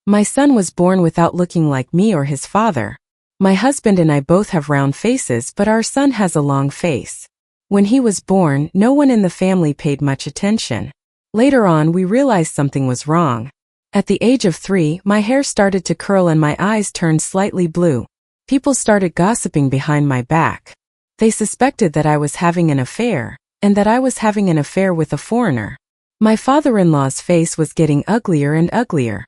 My son was born without looking like me or his father. My husband and I both have round faces, but our son has a long face. When he was born, no one in the family paid much attention. Later on, we realized something was wrong. At the age of 3, my hair started to curl and my eyes turned slightly blue. People started gossiping behind my back. They suspected that I was having an affair, and that I was having an affair with a foreigner. My father-in-law's face was getting uglier and uglier.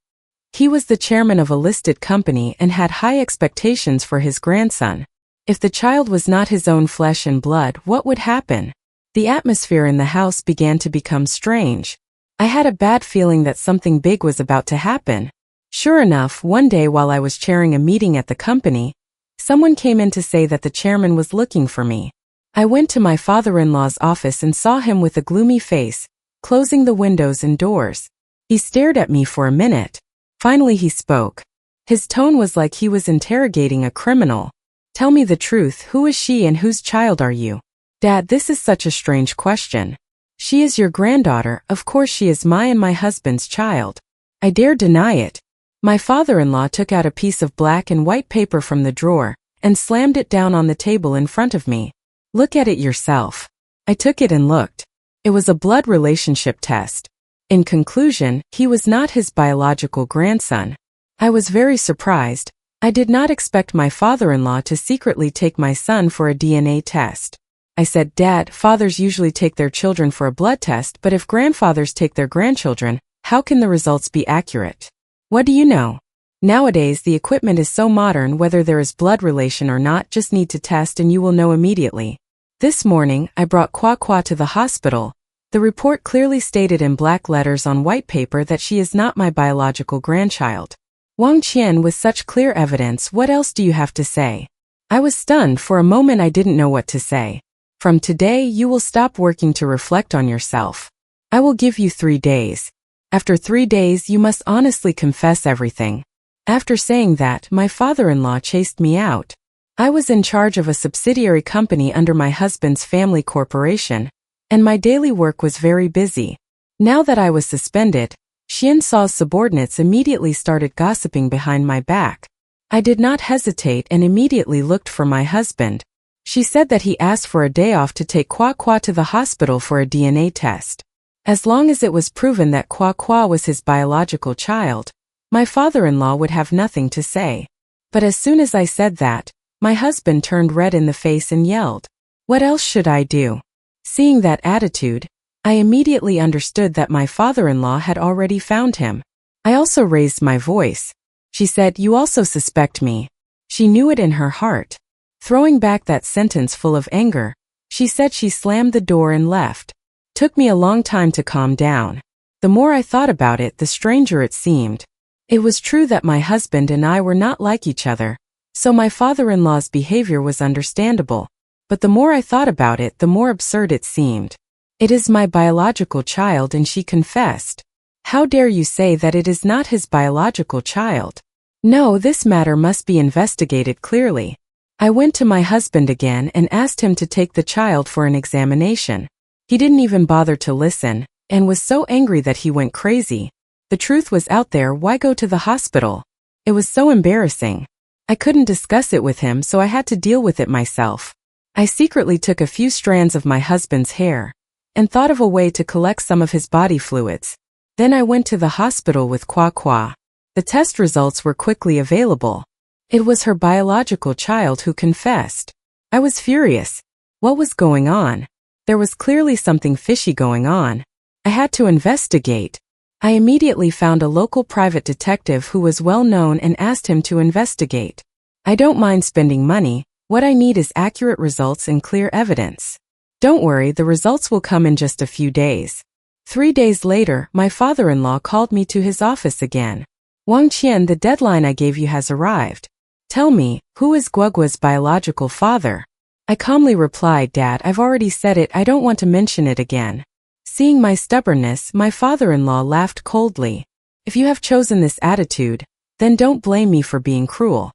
He was the chairman of a listed company and had high expectations for his grandson. If the child was not his own flesh and blood, what would happen? The atmosphere in the house began to become strange. I had a bad feeling that something big was about to happen. Sure enough, one day while I was chairing a meeting at the company, someone came in to say that the chairman was looking for me. I went to my father-in-law's office and saw him with a gloomy face, closing the windows and doors. He stared at me for a minute. Finally he spoke. His tone was like he was interrogating a criminal. Tell me the truth, who is she and whose child are you? Dad, this is such a strange question. She is your granddaughter, of course she is my and my husband's child. I dare deny it. My father-in-law took out a piece of black and white paper from the drawer, and slammed it down on the table in front of me. Look at it yourself. I took it and looked. It was a blood relationship test. In conclusion, he was not his biological grandson. I was very surprised. I did not expect my father-in-law to secretly take my son for a DNA test. I said, Dad, fathers usually take their children for a blood test, but if grandfathers take their grandchildren, how can the results be accurate? What do you know? Nowadays, the equipment is so modern, whether there is blood relation or not, just need to test and you will know immediately. This morning, I brought Kwa to the hospital. The report clearly stated in black letters on white paper that she is not my biological grandchild. Wang Qian, with such clear evidence, what else do you have to say? I was stunned. For a moment I didn't know what to say. From today, you will stop working to reflect on yourself. I will give you 3 days. After 3 days, you must honestly confess everything. After saying that, my father-in-law chased me out. I was in charge of a subsidiary company under my husband's family corporation, and my daily work was very busy. Now that I was suspended, Xian Sao's subordinates immediately started gossiping behind my back. I did not hesitate and immediately looked for my husband. She said that he asked for a day off to take Kwa to the hospital for a DNA test. As long as it was proven that Kwa was his biological child, my father-in-law would have nothing to say. But as soon as I said that, my husband turned red in the face and yelled. What else should I do? Seeing that attitude, I immediately understood that my father-in-law had already found him. I also raised my voice. She said, you also suspect me. She knew it in her heart. Throwing back that sentence full of anger, she said she slammed the door and left. Took me a long time to calm down. The more I thought about it, the stranger it seemed. It was true that my husband and I were not like each other, so my father-in-law's behavior was understandable. But the more I thought about it, the more absurd it seemed. It is my biological child, and she confessed. How dare you say that it is not his biological child? No, this matter must be investigated clearly. I went to my husband again and asked him to take the child for an examination. He didn't even bother to listen, and was so angry that he went crazy. The truth was out there, why go to the hospital? It was so embarrassing. I couldn't discuss it with him, so I had to deal with it myself. I secretly took a few strands of my husband's hair, and thought of a way to collect some of his body fluids. Then I went to the hospital with Kwa. The test results were quickly available. It was her biological child who confessed. I was furious. What was going on? There was clearly something fishy going on. I had to investigate. I immediately found a local private detective who was well known and asked him to investigate. I don't mind spending money. What I need is accurate results and clear evidence. Don't worry, the results will come in just a few days. 3 days later, my father-in-law called me to his office again. Wang Qian, the deadline I gave you has arrived. Tell me, who is Guogua's biological father? I calmly replied, Dad, I've already said it, I don't want to mention it again. Seeing my stubbornness, my father-in-law laughed coldly. If you have chosen this attitude, then don't blame me for being cruel.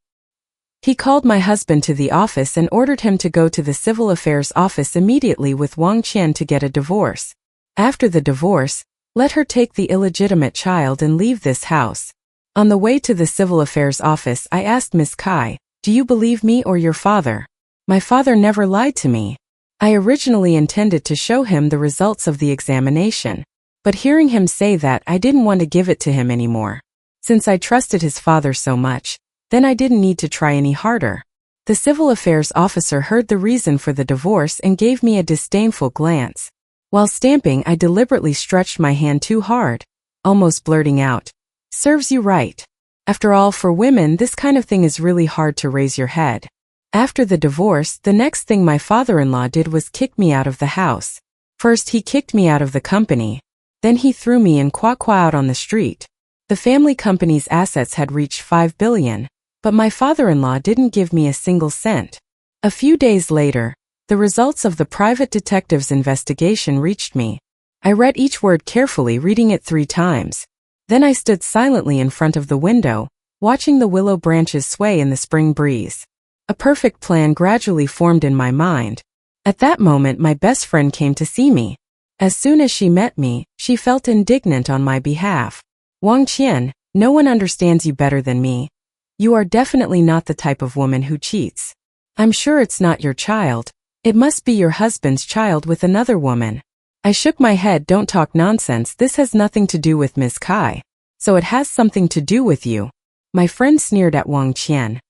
He called my husband to the office and ordered him to go to the civil affairs office immediately with Wang Qian to get a divorce. After the divorce, let her take the illegitimate child and leave this house. On the way to the civil affairs office, I asked Miss Kai, "Do you believe me or your father?" My father never lied to me. I originally intended to show him the results of the examination. But hearing him say that, I didn't want to give it to him anymore. Since I trusted his father so much, then I didn't need to try any harder. The civil affairs officer heard the reason for the divorce and gave me a disdainful glance. While stamping, I deliberately stretched my hand too hard, almost blurting out, "Serves you right." After all, for women, this kind of thing is really hard to raise your head. After the divorce, the next thing my father-in-law did was kick me out of the house. First, he kicked me out of the company. Then he threw me and Kwa out on the street. The family company's assets had reached 5 billion, but my father-in-law didn't give me a single cent. A few days later, the results of the private detective's investigation reached me. I read each word carefully, reading it 3 times. Then I stood silently in front of the window, watching the willow branches sway in the spring breeze. A perfect plan gradually formed in my mind. At that moment, my best friend came to see me. As soon as she met me, she felt indignant on my behalf. "Wang Qian, no one understands you better than me. You are definitely not the type of woman who cheats. I'm sure it's not your child. It must be your husband's child with another woman." I shook my head. "Don't talk nonsense. This has nothing to do with Miss Kai. So it has something to do with you." My friend sneered at Wang Qian.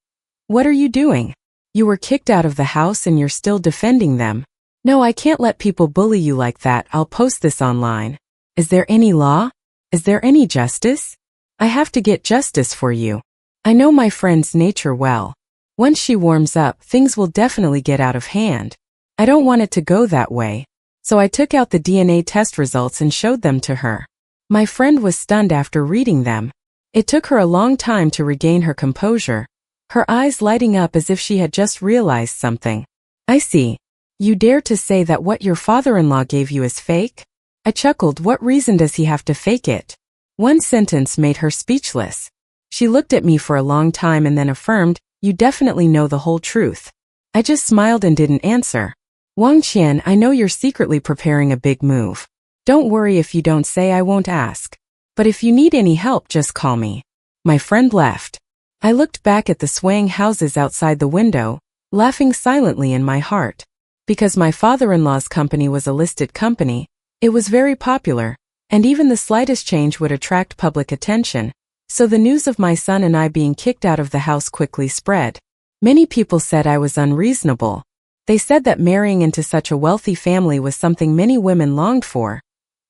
"What are you doing? You were kicked out of the house and you're still defending them. No, I can't let people bully you like that. I'll post this online. Is there any law? Is there any justice? I have to get justice for you." I know my friend's nature well. Once she warms up, things will definitely get out of hand. I don't want it to go that way. So I took out the DNA test results and showed them to her. My friend was stunned after reading them. It took her a long time to regain her composure, her eyes lighting up as if she had just realized something. "I see. You dare to say that what your father-in-law gave you is fake?" I chuckled. "What reason does he have to fake it?" One sentence made her speechless. She looked at me for a long time and then affirmed, "You definitely know the whole truth." I just smiled and didn't answer. "Wang Qian, I know you're secretly preparing a big move. Don't worry if you don't say, I won't ask. But if you need any help, just call me." My friend left. I looked back at the swaying houses outside the window, laughing silently in my heart. Because my father-in-law's company was a listed company, it was very popular, and even the slightest change would attract public attention, so the news of my son and I being kicked out of the house quickly spread. Many people said I was unreasonable. They said that marrying into such a wealthy family was something many women longed for,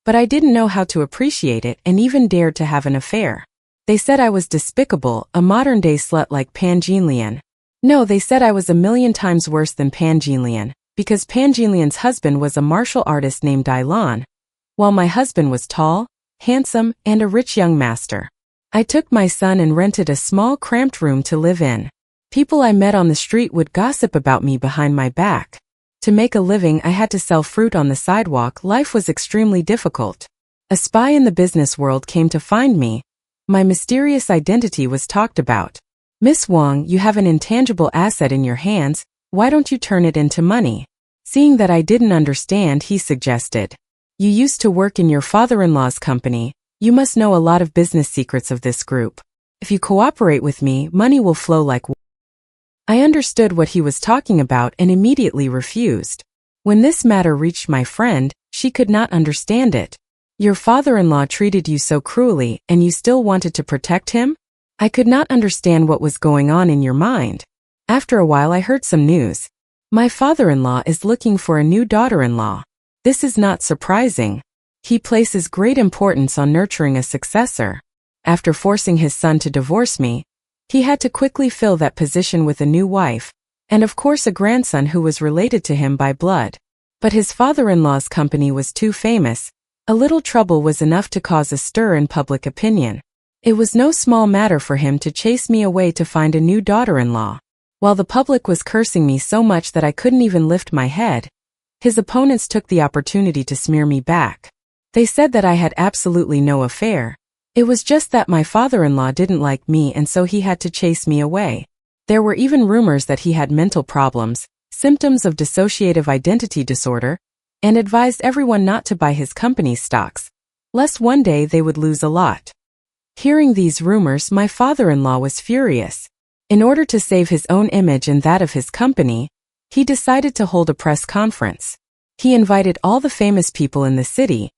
but I didn't know how to appreciate it and even dared to have an affair. They said I was despicable, a modern-day slut like Pan Jinlian. No, they said I was a million times worse than Pan Jinlian, because Pan Jinlian's husband was a martial artist named Dai Lan, while my husband was tall, handsome, and a rich young master. I took my son and rented a small cramped room to live in. People I met on the street would gossip about me behind my back. To make a living, I had to sell fruit on the sidewalk. Life was extremely difficult. A spy in the business world came to find me. My mysterious identity was talked about. "Miss Wang, you have an intangible asset in your hands. Why don't you turn it into money?" Seeing that I didn't understand, he suggested, "You used to work in your father-in-law's company. You must know a lot of business secrets of this group. If you cooperate with me, money will flow like water." I understood what he was talking about and immediately refused. When this matter reached my friend, she could not understand it. "Your father-in-law treated you so cruelly, and you still wanted to protect him?" I could not understand what was going on in your mind. After a while, I heard some news. My father-in-law is looking for a new daughter-in-law. This is not surprising. He places great importance on nurturing a successor. After forcing his son to divorce me, he had to quickly fill that position with a new wife, and of course a grandson who was related to him by blood. But his father-in-law's company was too famous. A little trouble was enough to cause a stir in public opinion. It was no small matter for him to chase me away to find a new daughter-in-law. While the public was cursing me so much that I couldn't even lift my head, his opponents took the opportunity to smear me back. They said that I had absolutely no affair. It was just that my father-in-law didn't like me and so he had to chase me away. There were even rumors that he had mental problems, symptoms of dissociative identity disorder, and advised everyone not to buy his company's stocks, lest one day they would lose a lot. Hearing these rumors, my father-in-law was furious. In order to save his own image and that of his company, he decided to hold a press conference. He invited all the famous people in the city,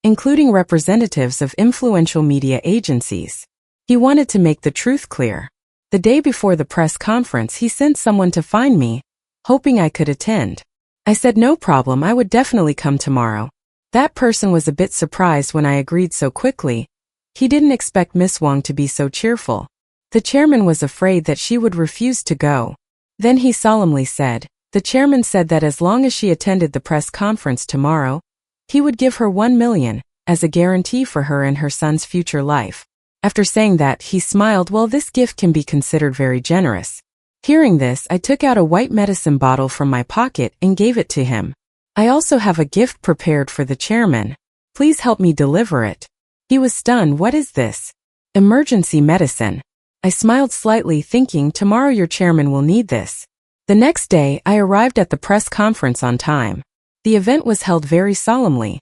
including representatives of influential media agencies. He wanted to make the truth clear. The day before the press conference, he sent someone to find me, hoping I could attend. I said no problem, I would definitely come tomorrow. That person was a bit surprised when I agreed so quickly. He didn't expect Miss Wang to be so cheerful. The chairman was afraid that she would refuse to go. Then he solemnly said, the chairman said that as long as she attended the press conference tomorrow, he would give her 1 million as a guarantee for her and her son's future life. After saying that, he smiled. Well, this gift can be considered very generous. Hearing this, I took out a white medicine bottle from my pocket and gave it to him. I also have a gift prepared for the chairman. Please help me deliver it. He was stunned. What is this? Emergency medicine. I smiled slightly, thinking tomorrow your chairman will need this. The next day, I arrived at the press conference on time. The event was held very solemnly.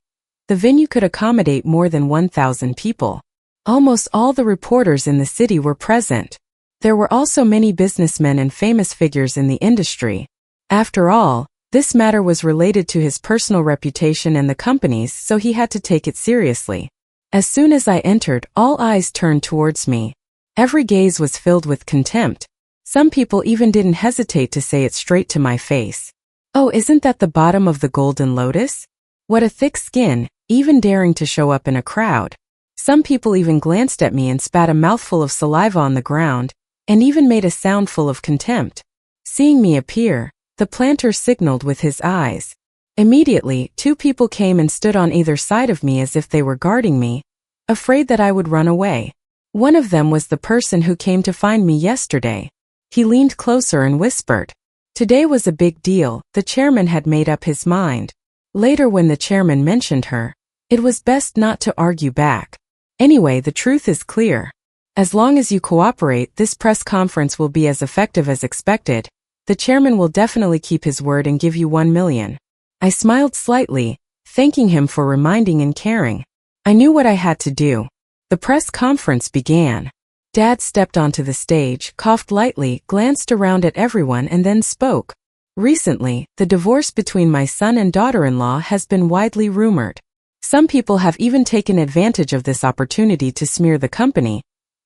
The venue could accommodate more than 1,000 people. Almost all the reporters in the city were present. There were also many businessmen and famous figures in the industry. After all, this matter was related to his personal reputation and the company's, so he had to take it seriously. As soon as I entered, all eyes turned towards me. Every gaze was filled with contempt. Some people even didn't hesitate to say it straight to my face. Oh, isn't that the bottom of the golden lotus? What a thick skin, even daring to show up in a crowd. Some people even glanced at me and spat a mouthful of saliva on the ground, and even made a sound full of contempt. Seeing me appear, the planter signaled with his eyes. Immediately, 2 people came and stood on either side of me as if they were guarding me, afraid that I would run away. One of them was the person who came to find me yesterday. He leaned closer and whispered. Today was a big deal. The chairman had made up his mind. Later, when the chairman mentioned her, it was best not to argue back. Anyway, the truth is clear. As long as you cooperate, this press conference will be as effective as expected. The chairman will definitely keep his word and give you 1 million. I smiled slightly, thanking him for reminding and caring. I knew what I had to do. The press conference began. Dad stepped onto the stage, coughed lightly, glanced around at everyone and then spoke. Recently, the divorce between my son and daughter-in-law has been widely rumored. Some people have even taken advantage of this opportunity to smear the company,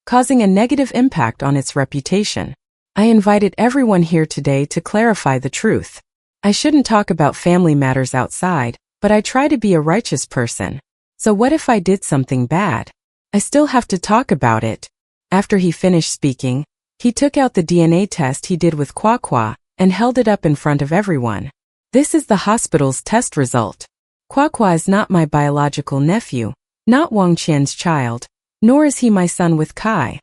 causing a negative impact on its reputation. I invited everyone here today to clarify the truth. I shouldn't talk about family matters outside, but I try to be a righteous person. So what if I did something bad? I still have to talk about it. After he finished speaking, he took out the DNA test he did with Kwa and held it up in front of everyone. This is the hospital's test result. Kwa is not my biological nephew, not Wang Qian's child, nor is he my son with Kai.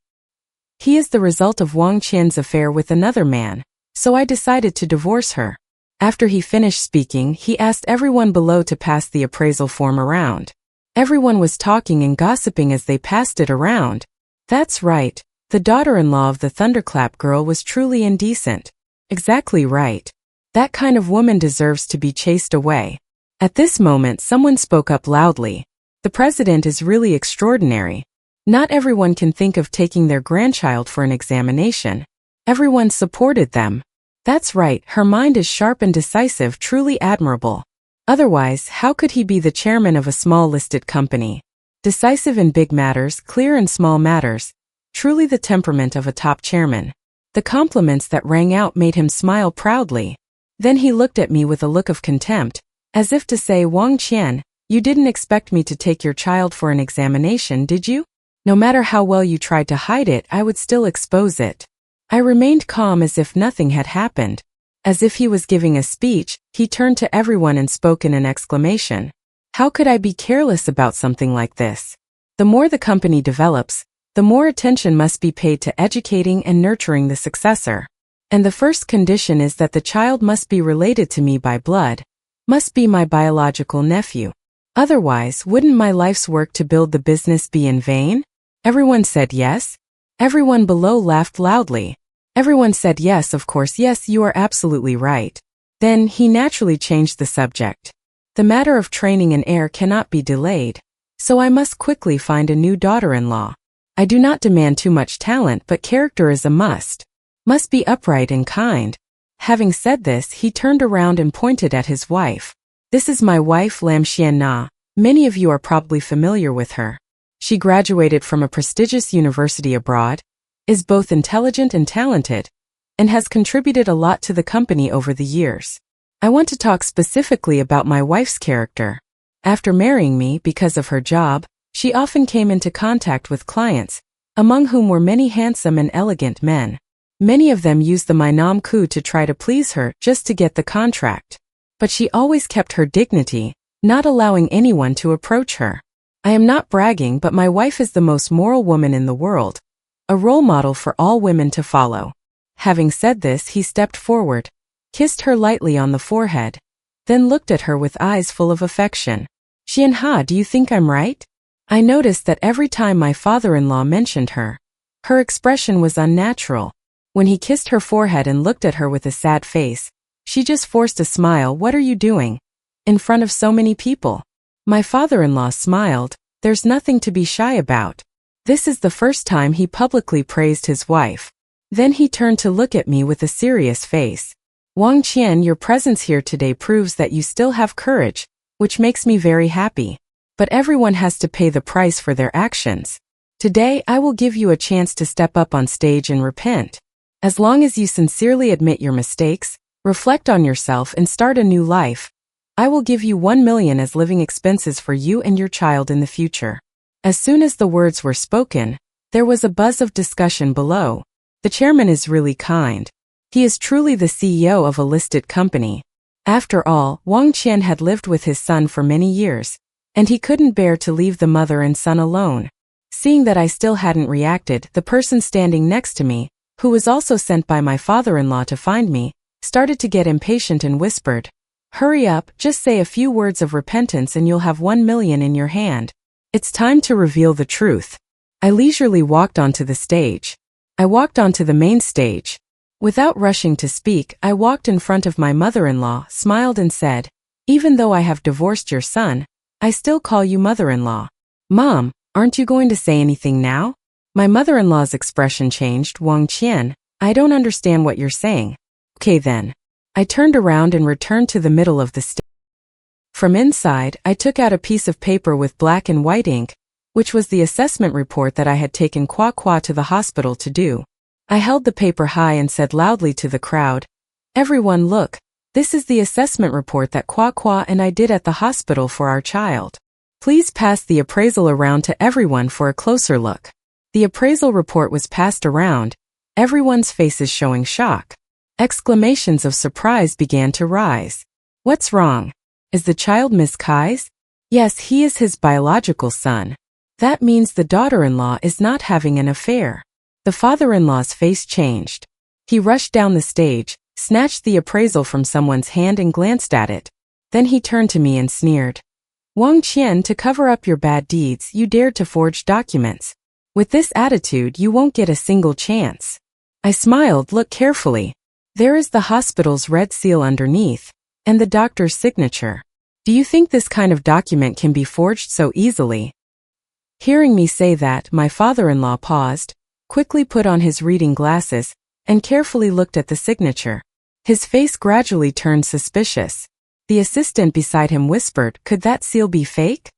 He is the result of Wang Qian's affair with another man, so I decided to divorce her. After he finished speaking, he asked everyone below to pass the appraisal form around. Everyone was talking and gossiping as they passed it around. That's right, the daughter-in-law of the thunderclap girl was truly indecent. Exactly right. That kind of woman deserves to be chased away. At this moment, someone spoke up loudly. The president is really extraordinary. Not everyone can think of taking their grandchild for an examination. Everyone supported them. That's right, her mind is sharp and decisive, truly admirable. Otherwise, how could he be the chairman of a small listed company? Decisive in big matters, clear in small matters. Truly the temperament of a top chairman. The compliments that rang out made him smile proudly. Then he looked at me with a look of contempt, as if to say, Wang Qian, you didn't expect me to take your child for an examination, did you? No matter how well you tried to hide it, I would still expose it. I remained calm as if nothing had happened. As if he was giving a speech, he turned to everyone and spoke in an exclamation. How could I be careless about something like this? The more the company develops, the more attention must be paid to educating and nurturing the successor. And the first condition is that the child must be related to me by blood, must be my biological nephew. Otherwise, wouldn't my life's work to build the business be in vain? Everyone said yes. Everyone below laughed loudly. Everyone said yes, of course, yes, you are absolutely right. Then he naturally changed the subject. The matter of training an heir cannot be delayed, so I must quickly find a new daughter-in-law. I do not demand too much talent, but character is a must. Must be upright and kind. Having said this, he turned around and pointed at his wife. This is my wife, Lam Xian Na. Many of you are probably familiar with her. She graduated from a prestigious university abroad, is both intelligent and talented, and has contributed a lot to the company over the years. I want to talk specifically about my wife's character. After marrying me, because of her job, she often came into contact with clients, among whom were many handsome and elegant men. Many of them used the Mainam coup to try to please her just to get the contract. But she always kept her dignity, not allowing anyone to approach her. I am not bragging, but my wife is the most moral woman in the world, a role model for all women to follow. Having said this, he stepped forward, kissed her lightly on the forehead, then looked at her with eyes full of affection. Xianha, do you think I'm right? I noticed that every time my father-in-law mentioned her, her expression was unnatural. When he kissed her forehead and looked at her with a sad face, she just forced a smile. What are you doing? In front of so many people. My father-in-law smiled. There's nothing to be shy about. This is the first time he publicly praised his wife. Then he turned to look at me with a serious face. Wang Qian, your presence here today proves that you still have courage, which makes me very happy. But everyone has to pay the price for their actions. Today I will give you a chance to step up on stage and repent. As long as you sincerely admit your mistakes, reflect on yourself and start a new life, I will give you 1 million as living expenses for you and your child in the future. As soon as the words were spoken, there was a buzz of discussion below. The chairman is really kind. He is truly the CEO of a listed company. After all, Wang Qian had lived with his son for many years, and he couldn't bear to leave the mother and son alone. Seeing that I still hadn't reacted, the person standing next to me, who was also sent by my father-in-law to find me, started to get impatient and whispered, "Hurry up, just say a few words of repentance and you'll have 1 million in your hand. It's time to reveal the truth." I leisurely walked onto the stage. I walked onto the main stage. Without rushing to speak, I walked in front of my mother-in-law, smiled and said, "Even though I have divorced your son, I still call you mother-in-law." "Mom, aren't you going to say anything now?" My mother-in-law's expression changed. "Wang Qian, I don't understand what you're saying." "Okay then." I turned around and returned to the middle of the stage. From inside, I took out a piece of paper with black and white ink, which was the assessment report that I had taken Kwa to the hospital to do. I held the paper high and said loudly to the crowd, "Everyone look, this is the assessment report that Kwa and I did at the hospital for our child. Please pass the appraisal around to everyone for a closer look." The appraisal report was passed around, everyone's faces showing shock. Exclamations of surprise began to rise. "What's wrong? Is the child Miss Kai's?" "Yes, he is his biological son." "That means the daughter-in-law is not having an affair." The father-in-law's face changed. He rushed down the stage, snatched the appraisal from someone's hand and glanced at it. Then he turned to me and sneered. "Wang Qian, to cover up your bad deeds, you dared to forge documents. With this attitude, you won't get a single chance." I smiled. "Look carefully. There is the hospital's red seal underneath, and the doctor's signature. Do you think this kind of document can be forged so easily?" Hearing me say that, my father-in-law paused, quickly put on his reading glasses, and carefully looked at the signature. His face gradually turned suspicious. The assistant beside him whispered, "Could that seal be fake?"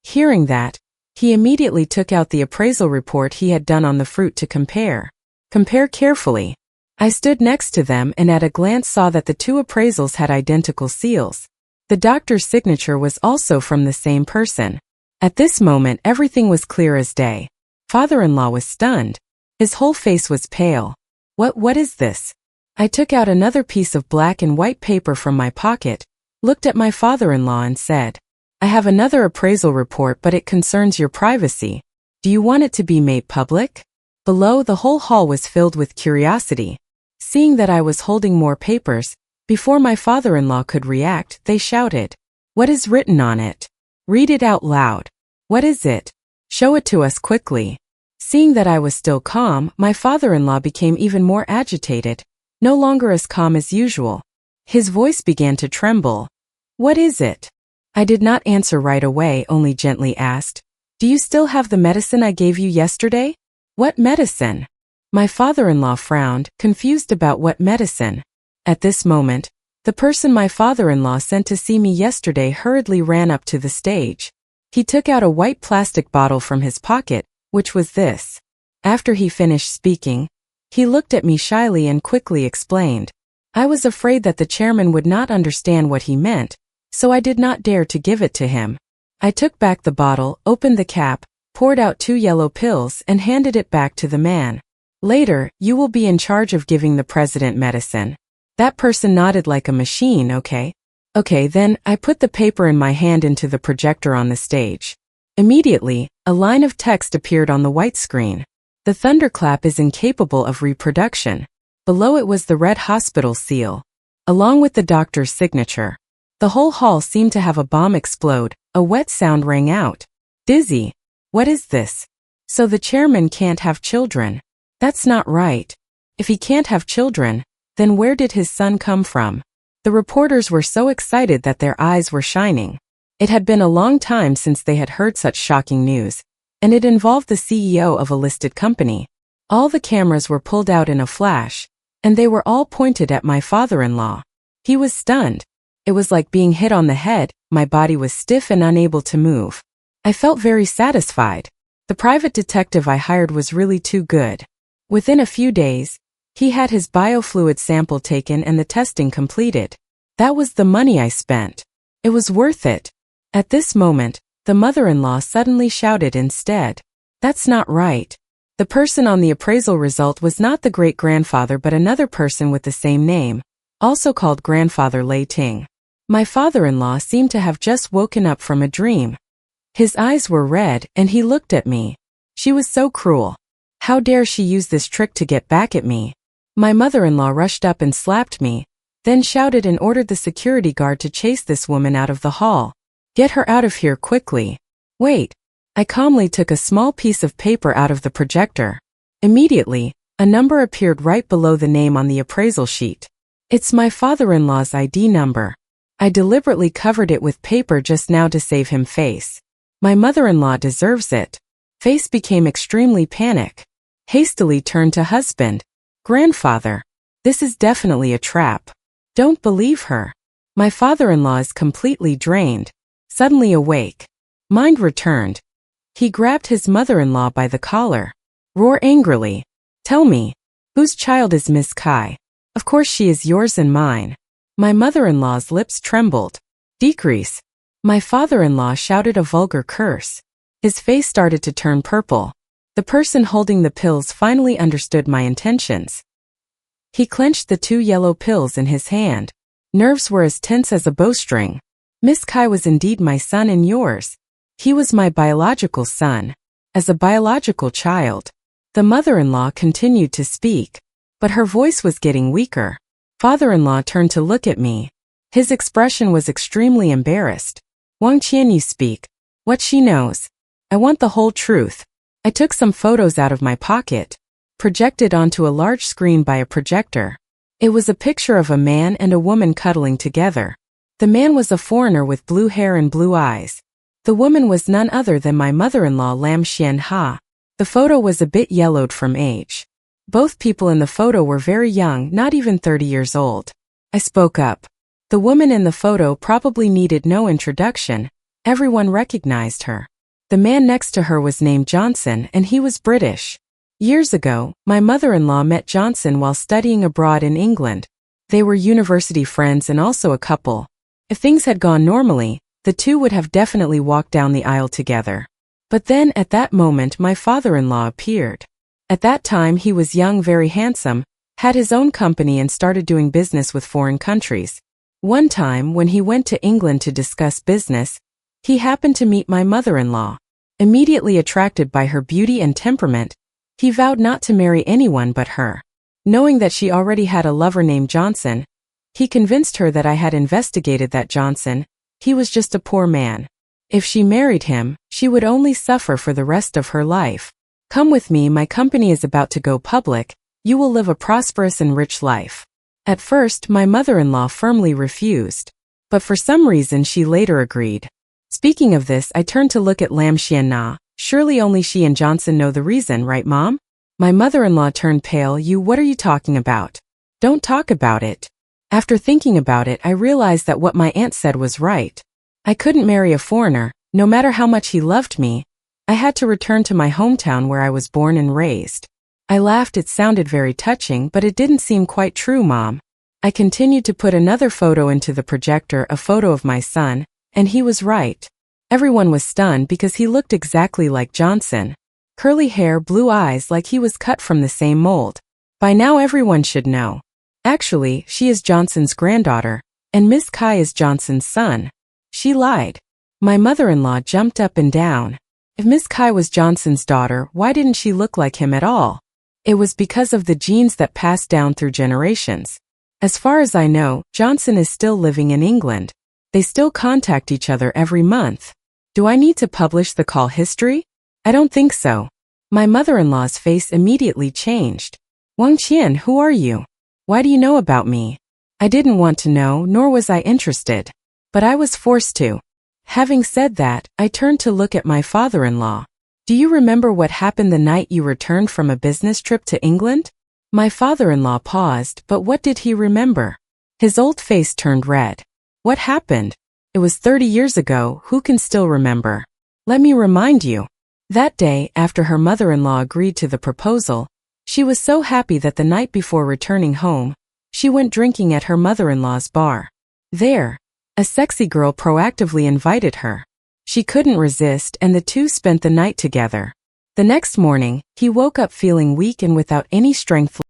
Hearing that, he immediately took out the appraisal report he had done on the fruit to compare. Compare carefully. I stood next to them and at a glance saw that the two appraisals had identical seals. The doctor's signature was also from the same person. At this moment everything was clear as day. Father-in-law was stunned. His whole face was pale. What is this?" I took out another piece of black and white paper from my pocket, looked at my father-in-law and said, "I have another appraisal report, but it concerns your privacy. Do you want it to be made public?" Below, the whole hall was filled with curiosity. Seeing that I was holding more papers, before my father-in-law could react, they shouted, "What is written on it? Read it out loud. What is it? Show it to us quickly." Seeing that I was still calm, my father-in-law became even more agitated, no longer as calm as usual. His voice began to tremble. "What is it?" I did not answer right away, only gently asked, "Do you still have the medicine I gave you yesterday?" What medicine? My father-in-law frowned, confused about what medicine. At this moment, the person my father-in-law sent to see me yesterday hurriedly ran up to the stage. He took out a white plastic bottle from his pocket, which was this. After he finished speaking, he looked at me shyly and quickly explained. I was afraid that the chairman would not understand what he meant, so I did not dare to give it to him. I took back the bottle, opened the cap, poured out 2 yellow pills and handed it back to the man. Later, you will be in charge of giving the president medicine. That person nodded like a machine, okay? Okay, then, I put the paper in my hand into the projector on the stage. Immediately, a line of text appeared on the white screen. The thunderclap is incapable of reproduction. Below it was the red hospital seal, along with the doctor's signature. The whole hall seemed to have a bomb explode. A wet sound rang out. Dizzy. What is this? So the chairman can't have children. That's not right. If he can't have children, then where did his son come from? The reporters were so excited that their eyes were shining. It had been a long time since they had heard such shocking news, and it involved the CEO of a listed company. All the cameras were pulled out in a flash, and they were all pointed at my father-in-law. He was stunned. It was like being hit on the head. My body was stiff and unable to move. I felt very satisfied. The private detective I hired was really too good. Within a few days, he had his biofluid sample taken and the testing completed. That was the money I spent. It was worth it. At this moment, the mother-in-law suddenly shouted instead. That's not right. The person on the appraisal result was not the great-grandfather but another person with the same name, also called Grandfather Lei Ting. My father-in-law seemed to have just woken up from a dream. His eyes were red and he looked at me. She was so cruel. How dare she use this trick to get back at me? My mother-in-law rushed up and slapped me, then shouted and ordered the security guard to chase this woman out of the hall. Get her out of here quickly. Wait. I calmly took a small piece of paper out of the projector. Immediately, a number appeared right below the name on the appraisal sheet. It's my father-in-law's ID number. I deliberately covered it with paper just now to save him face. My mother-in-law deserves it. Face became extremely panic. Hastily turned to husband. Grandfather. This is definitely a trap. Don't believe her. My father-in-law is completely drained. Suddenly awake. Mind returned. He grabbed his mother-in-law by the collar. Roar angrily. Tell me, whose child is Miss Kai? Of course she is yours and mine. My mother-in-law's lips trembled. Decrease. My father-in-law shouted a vulgar curse. His face started to turn purple. The person holding the pills finally understood my intentions. He clenched the 2 yellow pills in his hand. Nerves were as tense as a bowstring. Miss Kai was indeed my son and yours. He was my biological son. As a biological child. The mother-in-law continued to speak, but her voice was getting weaker. Father-in-law turned to look at me. His expression was extremely embarrassed. Wang Qian, you speak. What she knows. I want the whole truth. I took some photos out of my pocket, projected onto a large screen by a projector. It was a picture of a man and a woman cuddling together. The man was a foreigner with blue hair and blue eyes. The woman was none other than my mother-in-law Lam Xian Ha. The photo was a bit yellowed from age. Both people in the photo were very young, not even 30 years old. I spoke up. The woman in the photo probably needed no introduction. Everyone recognized her. The man next to her was named Johnson and he was British. Years ago, my mother-in-law met Johnson while studying abroad in England. They were university friends and also a couple. If things had gone normally, the two would have definitely walked down the aisle together. But then at that moment my father-in-law appeared. At that time he was young, very handsome, had his own company and started doing business with foreign countries. One time when he went to England to discuss business, he happened to meet my mother-in-law. Immediately attracted by her beauty and temperament, he vowed not to marry anyone but her. Knowing that she already had a lover named Johnson, he convinced her that I had investigated that Johnson, he was just a poor man. If she married him, she would only suffer for the rest of her life. Come with me, my company is about to go public, you will live a prosperous and rich life. At first, my mother-in-law firmly refused, but for some reason she later agreed. Speaking of this, I turned to look at Lam Xian Na. Surely only she and Johnson know the reason, right, Mom? My mother-in-law turned pale. What are you talking about? Don't talk about it. After thinking about it, I realized that what my aunt said was right. I couldn't marry a foreigner, no matter how much he loved me. I had to return to my hometown where I was born and raised. I laughed. It sounded very touching, but it didn't seem quite true, Mom. I continued to put another photo into the projector, a photo of my son, and he was right. Everyone was stunned because he looked exactly like Johnson. Curly hair, blue eyes, like he was cut from the same mold. By now everyone should know. Actually, she is Johnson's granddaughter, and Miss Kai is Johnson's son. She lied. My mother-in-law jumped up and down. If Miss Kai was Johnson's daughter, why didn't she look like him at all? It was because of the genes that passed down through generations. As far as I know, Johnson is still living in England. They still contact each other every month. Do I need to publish the call history? I don't think so. My mother-in-law's face immediately changed. Wang Qian, who are you? Why do you know about me? I didn't want to know, nor was I interested. But I was forced to. Having said that, I turned to look at my father-in-law. Do you remember what happened the night you returned from a business trip to England? My father-in-law paused, but what did he remember? His old face turned red. What happened? It was 30 years ago, who can still remember? Let me remind you. That day, after her mother-in-law agreed to the proposal, she was so happy that the night before returning home, she went drinking at her mother-in-law's bar. There, a sexy girl proactively invited her. She couldn't resist, and the two spent the night together. The next morning, he woke up feeling weak and without any strength.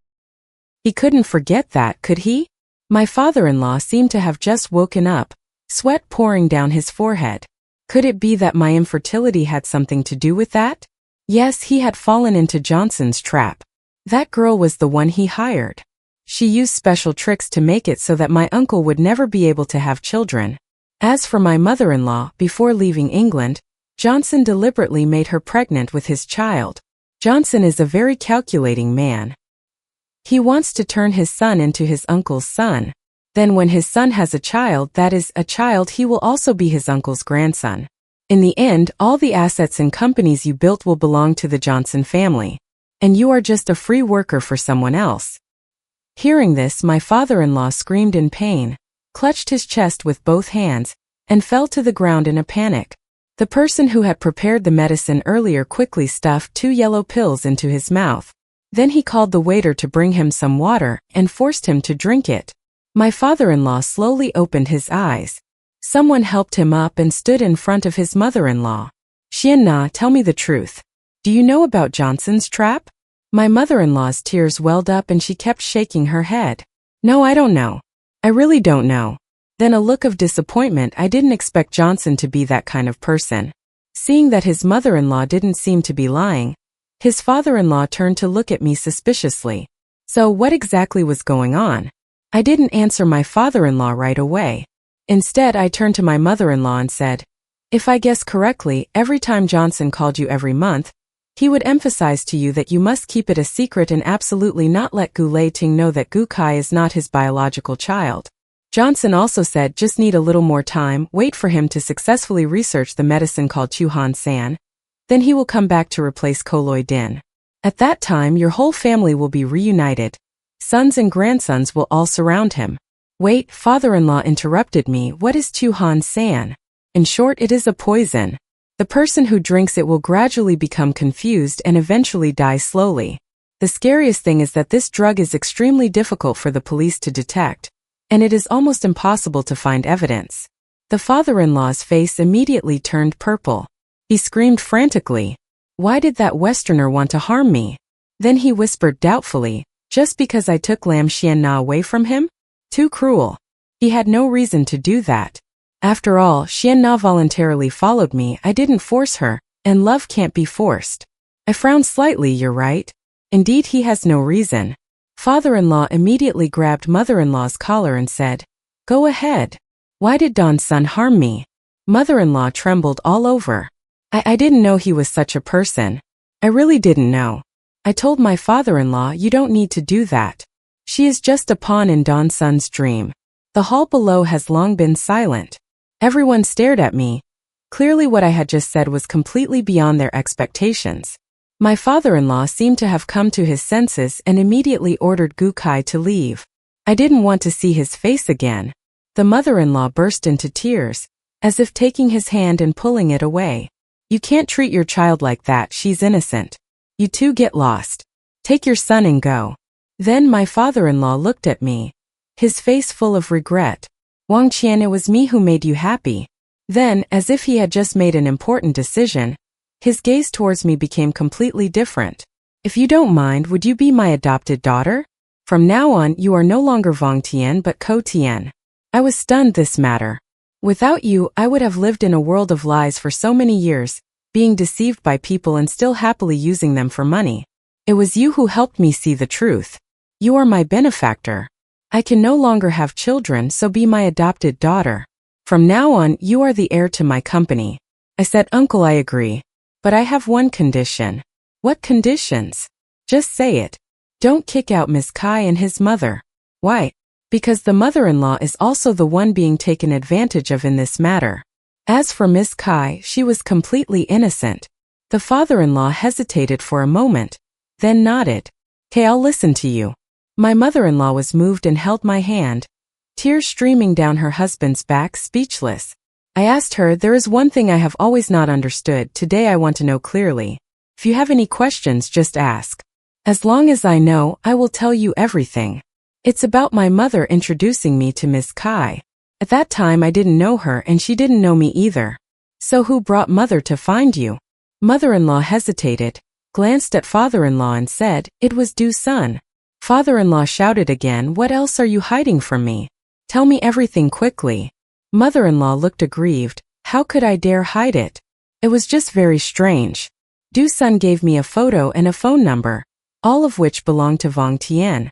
He couldn't forget that, could he? My father-in-law seemed to have just woken up, sweat pouring down his forehead. Could it be that my infertility had something to do with that? Yes, he had fallen into Johnson's trap. That girl was the one he hired. She used special tricks to make it so that my uncle would never be able to have children. As for my mother-in-law, before leaving England, Johnson deliberately made her pregnant with his child. Johnson is a very calculating man. He wants to turn his son into his uncle's son. Then when his son has a child, that is, a child, he will also be his uncle's grandson. In the end, all the assets and companies you built will belong to the Johnson family. And you are just a free worker for someone else. Hearing this, my father-in-law screamed in pain, clutched his chest with both hands, and fell to the ground in a panic. The person who had prepared the medicine earlier quickly stuffed 2 yellow pills into his mouth. Then he called the waiter to bring him some water and forced him to drink it. My father-in-law slowly opened his eyes. Someone helped him up and stood in front of his mother-in-law. Xianna, tell me the truth. Do you know about Johnson's trap? My mother-in-law's tears welled up and she kept shaking her head. No, I don't know. I really don't know. Then a look of disappointment. I didn't expect Johnson to be that kind of person. Seeing that his mother-in-law didn't seem to be lying, his father-in-law turned to look at me suspiciously. So what exactly was going on? I didn't answer my father-in-law right away. Instead, I turned to my mother-in-law and said, if I guess correctly, every time Johnson called you every month, he would emphasize to you that you must keep it a secret and absolutely not let Gu Leiting know that Gu Kai is not his biological child. Johnson also said just need a little more time, wait for him to successfully research the medicine called Chuhan San. Then he will come back to replace Koloi Din. At that time your whole family will be reunited. Sons and grandsons will all surround him. Wait, father-in-law interrupted me, what is Chuhan San? In short, it is a poison. The person who drinks it will gradually become confused and eventually die slowly. The scariest thing is that this drug is extremely difficult for the police to detect, and it is almost impossible to find evidence. The father-in-law's face immediately turned purple. He screamed frantically. Why did that Westerner want to harm me? Then he whispered doubtfully, just because I took Lam Xianna away from him? Too cruel. He had no reason to do that. After all, Xianna voluntarily followed me, I didn't force her, and love can't be forced. I frowned slightly, you're right. Indeed, he has no reason. Father-in-law immediately grabbed mother-in-law's collar and said, go ahead. Why did Don's son harm me? Mother-in-law trembled all over. I didn't know he was such a person. I really didn't know. I told my father-in-law you don't need to do that. She is just a pawn in Don's son's dream. The hall below has long been silent. Everyone stared at me. Clearly what I had just said was completely beyond their expectations. My father-in-law seemed to have come to his senses and immediately ordered Gu Kai to leave. I didn't want to see his face again. The mother-in-law burst into tears, as if taking his hand and pulling it away. You can't treat your child like that, she's innocent. You two get lost. Take your son and go. Then my father-in-law looked at me, his face full of regret. Wang Qian, it was me who made you happy. Then, as if he had just made an important decision, his gaze towards me became completely different. If you don't mind, would you be my adopted daughter? From now on, you are no longer Wang Tian but Ko Tian. I was stunned this matter. Without you, I would have lived in a world of lies for so many years, being deceived by people and still happily using them for money. It was you who helped me see the truth. You are my benefactor. I can no longer have children, so be my adopted daughter. From now on, you are the heir to my company. I said, Uncle, I agree. But I have one condition. What conditions? Just say it. Don't kick out Miss Kai and his mother. Why? Because the mother-in-law is also the one being taken advantage of in this matter. As for Miss Kai, she was completely innocent. The father-in-law hesitated for a moment, then nodded. Okay, I'll listen to you. My mother-in-law was moved and held my hand, tears streaming down her husband's back, speechless. I asked her, there is one thing I have always not understood. Today I want to know clearly. If you have any questions, just ask. As long as I know, I will tell you everything. It's about my mother introducing me to Miss Kai. At that time I didn't know her and she didn't know me either. So who brought mother to find you? Mother-in-law hesitated, glanced at father-in-law and said, it was Du Sun. Father-in-law shouted again, what else are you hiding from me? Tell me everything quickly. Mother-in-law looked aggrieved. How could I dare hide it? It was just very strange. Du Sun gave me a photo and a phone number, all of which belonged to Wang Tian.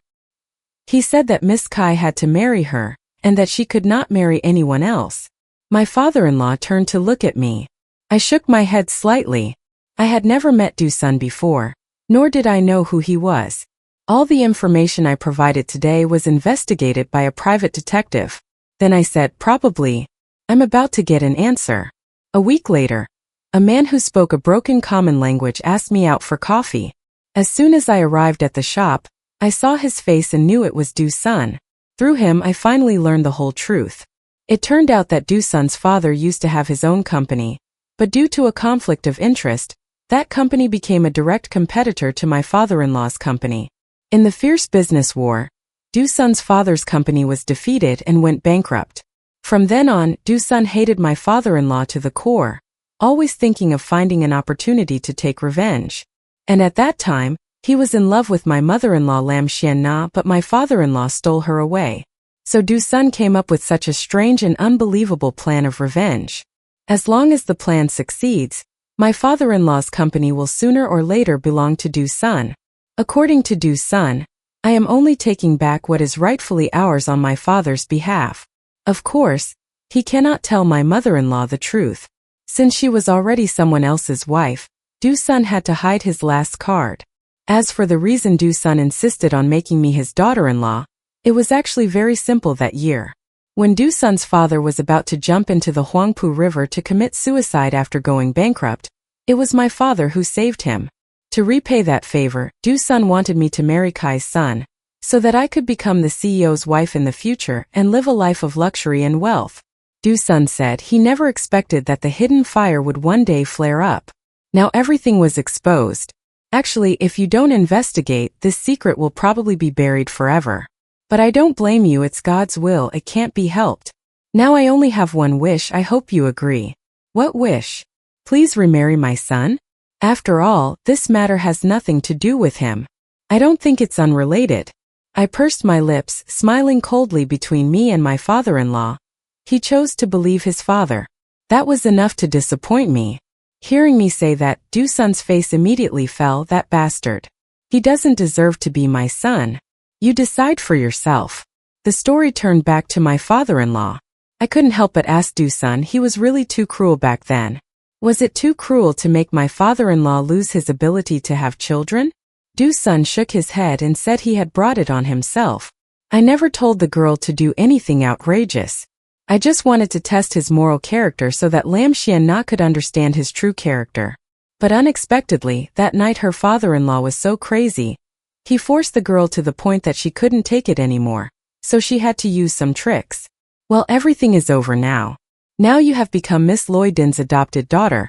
He said that Miss Kai had to marry her, and that she could not marry anyone else. My father-in-law turned to look at me. I shook my head slightly. I had never met Du Sun before, nor did I know who he was. All the information I provided today was investigated by a private detective. Then I said, probably. I'm about to get an answer. A week later, a man who spoke a broken common language asked me out for coffee. As soon as I arrived at the shop, I saw his face and knew it was Du Sun. Through him, I finally learned the whole truth. It turned out that Du Sun's father used to have his own company, but due to a conflict of interest, that company became a direct competitor to my father-in-law's company. In the fierce business war, Du Sun's father's company was defeated and went bankrupt. From then on, Du Sun hated my father-in-law to the core, always thinking of finding an opportunity to take revenge. And at that time, he was in love with my mother-in-law Lam Xianna, but my father-in-law stole her away. So Du Sun came up with such a strange and unbelievable plan of revenge. As long as the plan succeeds, my father-in-law's company will sooner or later belong to Du Sun. According to Du Sun, I am only taking back what is rightfully ours on my father's behalf. Of course, he cannot tell my mother-in-law the truth. Since she was already someone else's wife, Du Sun had to hide his last card. As for the reason Du Sun insisted on making me his daughter-in-law, it was actually very simple that year. When Du Sun's father was about to jump into the Huangpu River to commit suicide after going bankrupt, it was my father who saved him. To repay that favor, Du Sun wanted me to marry Kai's son, so that I could become the CEO's wife in the future and live a life of luxury and wealth. Du Sun said he never expected that the hidden fire would one day flare up. Now everything was exposed. Actually, if you don't investigate, this secret will probably be buried forever. But I don't blame you, it's God's will, it can't be helped. Now I only have one wish, I hope you agree. What wish? Please remarry my son? After all, this matter has nothing to do with him. I don't think it's unrelated. I pursed my lips, smiling coldly between me and my father-in-law. He chose to believe his father. That was enough to disappoint me. Hearing me say that, Du Sun's face immediately fell. That bastard. He doesn't deserve to be my son. You decide for yourself. The story turned back to my father-in-law. I couldn't help but ask Du Sun, he was really too cruel back then. Was it too cruel to make my father-in-law lose his ability to have children? Du Sun shook his head and said he had brought it on himself. I never told the girl to do anything outrageous. I just wanted to test his moral character so that Lam Xianna could understand his true character. But unexpectedly, that night her father-in-law was so crazy. He forced the girl to the point that she couldn't take it anymore, so she had to use some tricks. Well, everything is over now. Now you have become Miss Lloydin's adopted daughter.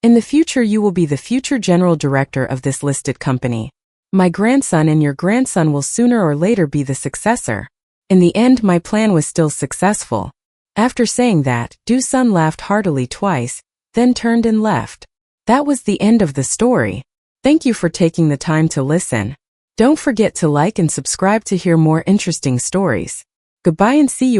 In the future you will be the future general director of this listed company. My grandson and your grandson will sooner or later be the successor. In the end, my plan was still successful. After saying that, Du-sun laughed heartily twice, then turned and left. That was the end of the story. Thank you for taking the time to listen. Don't forget to like and subscribe to hear more interesting stories. Goodbye and see you.